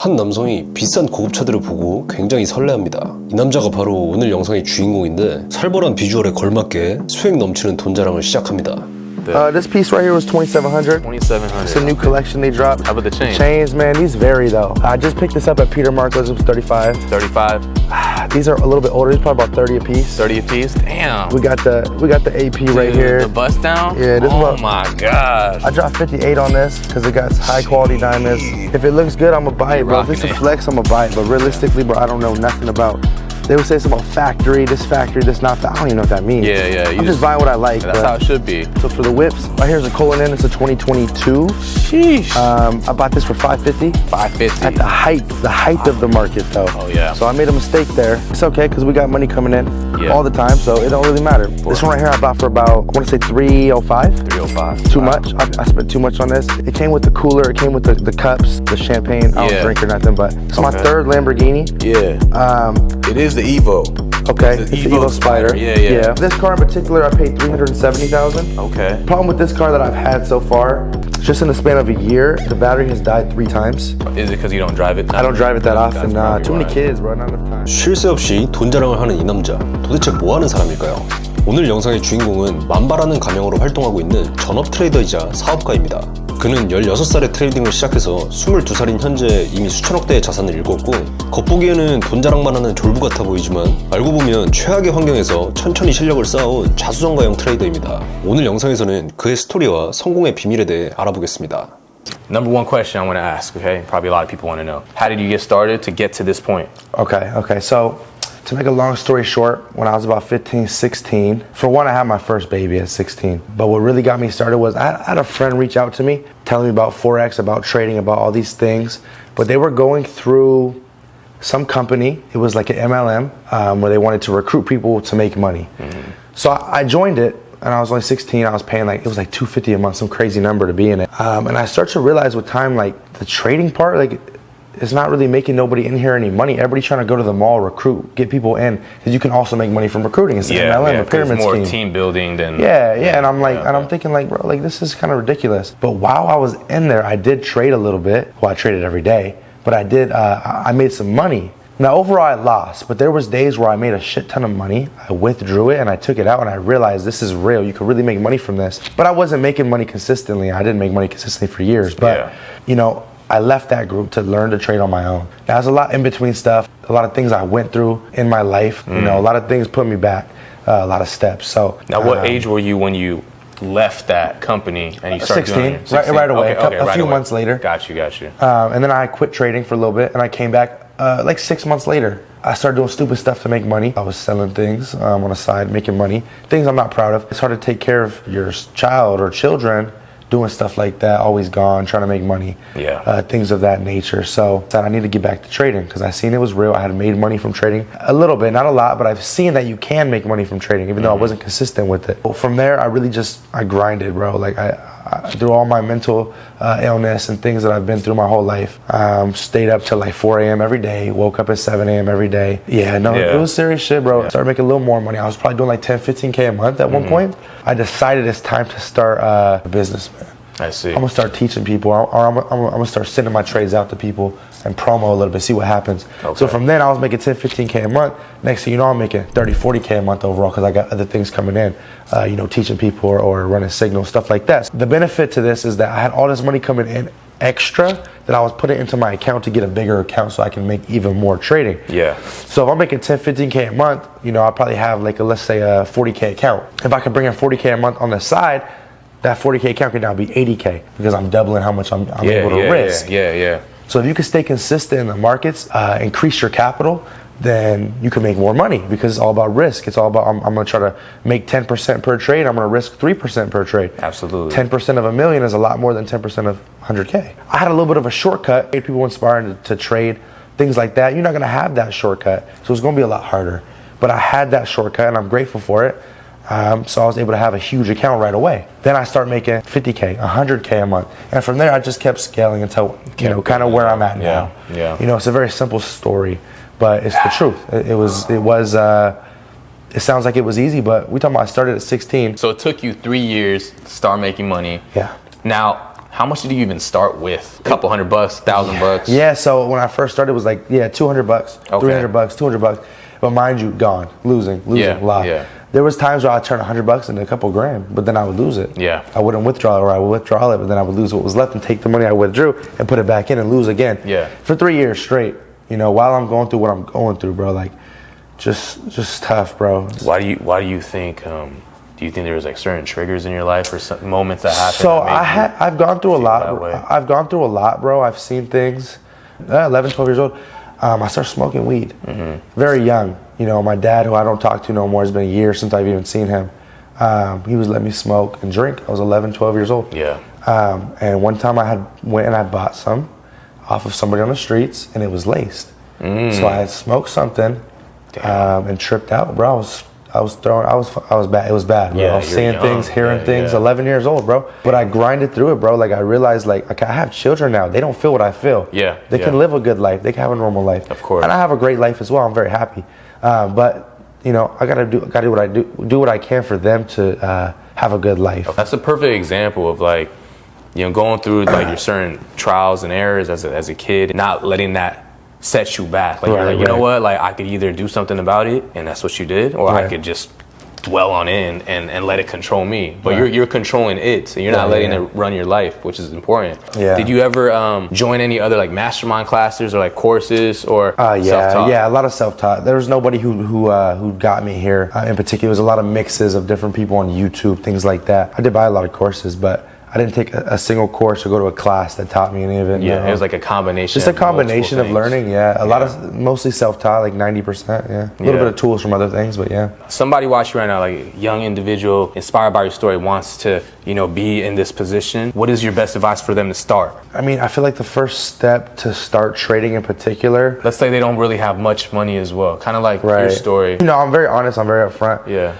한 남성이 비싼 고급차들을 보고 굉장히 설레합니다. 이 남자가 바로 오늘 영상의 주인공인데 살벌한 비주얼에 걸맞게 수액 넘치는 돈 자랑을 시작합니다. This piece right here was 2,700. 2,700. It's a new collection they dropped. How about the chains? Chains, man, these vary though. I just picked this up at Peter Marco's. It was 35. 35. These are a little bit older. These probably about 30 a piece. 30 a piece. Damn. We got the AP right here. The bust down. Yeah, this oh is my gosh. I dropped 58 on this because it got high quality diamonds. If it looks good, I'm gonna buy it, bro. If it's a flex, I'm gonna buy it. But realistically, bro, I don't know nothing about. They would say something about factory, this not. I don't even know what that means. Yeah. I'm just buying what I like. That's how it should be. So for the whips, right here's a Cullinan. It's a 2022. Sheesh. I bought this for 550. 550. At the height of the market though. Oh yeah. So I made a mistake there. It's okay because we got money coming in all the time, so it don't really matter. This one right here I bought for about, I want to say 305. 305. Too much. I spent too much on this. It came with the cooler. It came with the cups, the champagne. I don't drink or nothing, but it's my third Lamborghini. Yeah. It is the Evo. Okay, It's it's the the Evo Evo Spider. Spider. Yeah. This car in particular, I paid $370,000. Okay. Problem with this car that I've had so far, just in the span of a year, the battery has died 3 times. Is it because you don't drive it? I don't drive it that often. That's Too many probably kids, bro. Not enough time. 쉴 새 없이 돈 자랑을 하는 이 남자, 도대체 뭐 하는 사람일까요? 오늘 영상의 주인공은 맘바라는 가명으로 활동하고 있는 전업 트레이더이자 사업가입니다. 그는 16살에 트레이딩을 시작해서 22살인 현재 이미 수천억 대의 자산을 일궜고, 겉보기에는 돈 자랑만 하는 졸부 같아 보이지만 알고 보면 최악의 환경에서 천천히 실력을 쌓아온 자수성가형 트레이더입니다. 오늘 영상에서는 그의 스토리와 성공의 비밀에 대해 알아보겠습니다. Number one question I want to ask, okay? Probably a lot of people want to know. How did you get started to get to this point? Okay. So, to make a long story short, when I was about 15, 16, for one, I had my first baby at 16. But what really got me started was I had a friend reach out to me, telling me about Forex, about trading, about all these things. But they were going through some company. It was like an MLM where they wanted to recruit people to make money. Mm-hmm. So I joined it. And I was only 16, I was paying it was like $250 a month, some crazy number to be in it. And I started to realize with time, like the trading part, like it's not really making nobody in here any money. Everybody's trying to go to the mall, recruit, get people in, because you can also make money from recruiting. It's an MLM, a pyramid it's more scheme. team building than... Yeah, and I'm like, and I'm thinking like, bro, like this is kind of ridiculous. But while I was in there, I did trade a little bit. Well, I traded every day, but I did, I made some money. Now, overall, I lost, but there was days where I made a shit ton of money. I withdrew it and I took it out and I realized this is real. You could really make money from this. But I wasn't making money consistently. I didn't make money consistently for years. But, you know, I left that group to learn to trade on my own. Now, there's a lot in between stuff, a lot of things I went through in my life. You know, a lot of things put me back, a lot of steps. So now, what age were you when you left that company and you started 16, doing it? 16. Right away, a right few away. months later. Got you. And then I quit trading for a little bit and I came back like 6 months later. I started doing stupid stuff to make money. I was selling things on the side, making money. Things I'm not proud of. It's hard to take care of your child or children doing stuff like that, always gone, trying to make money. Things of that nature. So I need to get back to trading because I seen it was real. I had made money from trading a little bit, not a lot, but I've seen that you can make money from trading, even though I wasn't consistent with it. From there, I grinded, bro. Like I through all my mental illness and things that I've been through my whole life, stayed up till like 4 a.m. every day, woke up at 7 a.m. every day. It was serious shit, bro. Started making a little more money. I was probably doing like 10, 15K a month at one point. I decided it's time to start a business, man. I see. I'm gonna start teaching people, or I'm gonna start sending my trades out to people and promo a little bit, see what happens. So from then I was making 10, 15K a month. Next thing you know, I'm making 30, 40K a month overall because I got other things coming in, teaching people or running signals, stuff like that. The benefit to this is that I had all this money coming in extra that I was putting into my account to get a bigger account so I can make even more trading. So if I'm making 10, 15K a month, I'll probably have like let's say a 40K account. If I could bring in 40K a month on the side, that 40K account can now be 80K because I'm doubling how much I'm able to risk. So if you can stay consistent in the markets, increase your capital, then you can make more money because it's all about risk. It's all about, I'm going to try to make 10% per trade. I'm going to risk 3% per trade. Absolutely. 10% of $1 million is a lot more than 10% of 100K. I had a little bit of a shortcut. People inspiring to trade, things like that. You're not going to have that shortcut. So it's going to be a lot harder. But I had that shortcut and I'm grateful for it. So I was able to have a huge account right away. Then I started making 50K, 100K a month. And from there, I just kept scaling until, kind of where I'm at now. It's a very simple story, but it's the truth. It sounds like it was easy, but we talking about I started at 16. So it took you 3 years to start making money. Yeah. Now, How much did you even start with? A couple $100, $1,000? Yeah, so when I first started, it was like, $200, Okay. $300, $200. But mind you, gone, losing, Yeah, a lot. yeah. There was times where I'd turn $100 into a couple grand, but then I would lose it. Yeah. I wouldn't withdraw it, or I would withdraw it, but then I would lose what was left and take the money I withdrew and put it back in and lose again. Yeah. For 3 years straight, while I'm going through what I'm going through, bro, like, just tough, bro. Why do you think? Do you think there was like certain triggers in your life or some moments that happened? So that made I've gone through a feel that way? lot. I've gone through a lot, bro. I've seen things. 11, 12 years old, I started smoking weed. Very young. My dad, who I don't talk to no more, it's been a year since I've even seen him. He was letting me smoke and drink. I was 11, 12 years old. Yeah. And one time I went and I bought some off of somebody on the streets, and it was laced. So I had smoked something and tripped out, bro. I was bad. It was bad, bro. Yeah, I was you're seeing young. things, hearing things. 11 years old, bro. But I grinded through it, bro. Like, I realized, like I have children now. They don't feel what I feel. Yeah, They can live a good life. They can have a normal life. Of course. And I have a great life as well. I'm very happy. But I gotta do what I do what I can for them to have a good life. That's a perfect example of like, going through like your certain trials and errors as a kid, not letting that set you back. Like, you're like, you know what? Like, I could either do something about it, and that's what you did, or I could just dwell on it and let it control me. But you're controlling it, and you're not letting it run your life, which is important. Yeah. Did you ever join any other like mastermind classes or like courses or self-taught? Yeah, a lot of self-taught. There was nobody who got me here in particular. It was a lot of mixes of different people on YouTube, things like that. I did buy a lot of courses, but I didn't take a single course or go to a class that taught me any of it. Yeah, it was like a combination. Just a combination of multiple learning, a lot of mostly self-taught, like 90%, A little bit of tools from other things, but yeah. Somebody watching right now, like a young individual inspired by your story, wants to, be in this position. What is your best advice for them to start? I mean, I feel like the first step to start trading in particular. Let's say they don't really have much money as well, kind of like your story. I'm very honest, I'm very upfront. Yeah.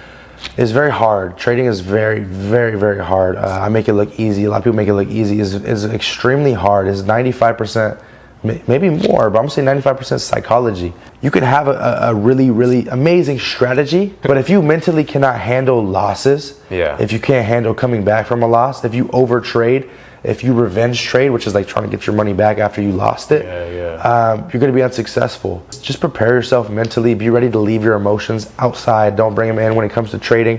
It's very hard. Trading is very, very, very hard. I make it look easy. A lot of people make it look easy. It's extremely hard. It's 95%, maybe more, but I'm saying 95% psychology. You can have a really, really amazing strategy, but if you mentally cannot handle losses, if you can't handle coming back from a loss, if you overtrade, if you revenge trade, which is like trying to get your money back after you lost it, you're going to be unsuccessful. Just prepare yourself mentally. Be ready to leave your emotions outside. Don't bring them in when it comes to trading.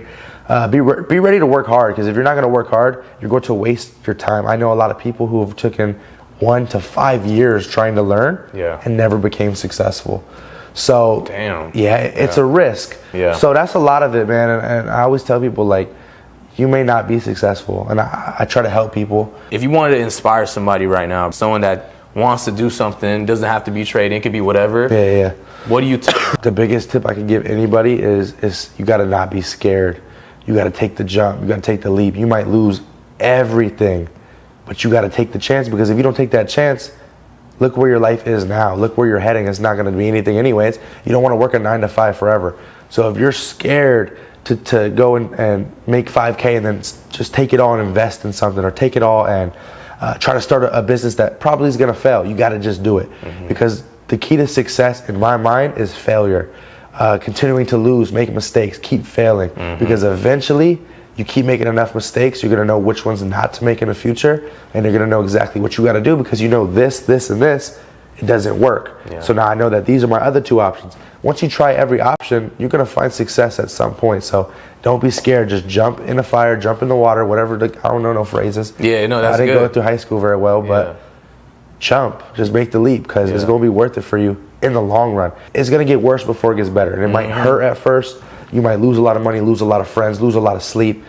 Be ready to work hard, because if you're not going to work hard, you're going to waste your time. I know a lot of people who have taken 1 to 5 years trying to learn and never became successful. So, it's a risk. So that's a lot of it, man. And I always tell people, like, you may not be successful, and I try to help people. If you wanted to inspire somebody right now, someone that wants to do something, doesn't have to be trading, it could be whatever. What do you tell? The biggest tip I could give anybody is you got to not be scared. You got to take the jump. You got to take the leap. You might lose everything, but you got to take the chance, because if you don't take that chance, look where your life is now. Look where you're heading. It's not going to be anything anyways. You don't want to work a 9 to 5 forever. So if you're scared to go and make 5K and then just take it all and invest in something, or take it all and try to start a business that probably is going to fail, you got to just do it. Because the key to success in my mind is failure. Continuing to lose, make mistakes, keep failing. Because eventually you keep making enough mistakes, you're going to know which ones not to make in the future, and you're going to know exactly what you got to do, because you know this, and this, it doesn't work. So now I know that these are my other 2 options. Once you try every option, you're going to find success at some point. So don't be scared. Just jump in the fire, jump in the water, whatever. I don't know no phrases. That's good. I didn't go through high school very well, but jump. Just make the leap, because it's going to be worth it for you in the long run. It's going to get worse before it gets better. And it might hurt at first. You might lose a lot of money, lose a lot of friends, lose a lot of sleep.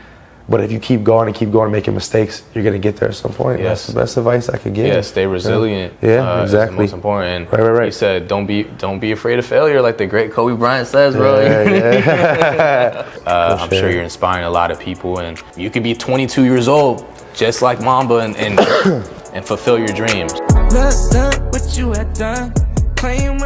But if you keep going and making mistakes, you're going to get there at some point. That's the best advice I could give. Stay resilient. Exactly. Is the most important. Right. You said, don't be afraid of failure, like the great Kobe Bryant says, bro. I'm sure you're inspiring a lot of people, and you could be 22 years old, just like Mamba, and fulfill your dreams. Look what you had done, playing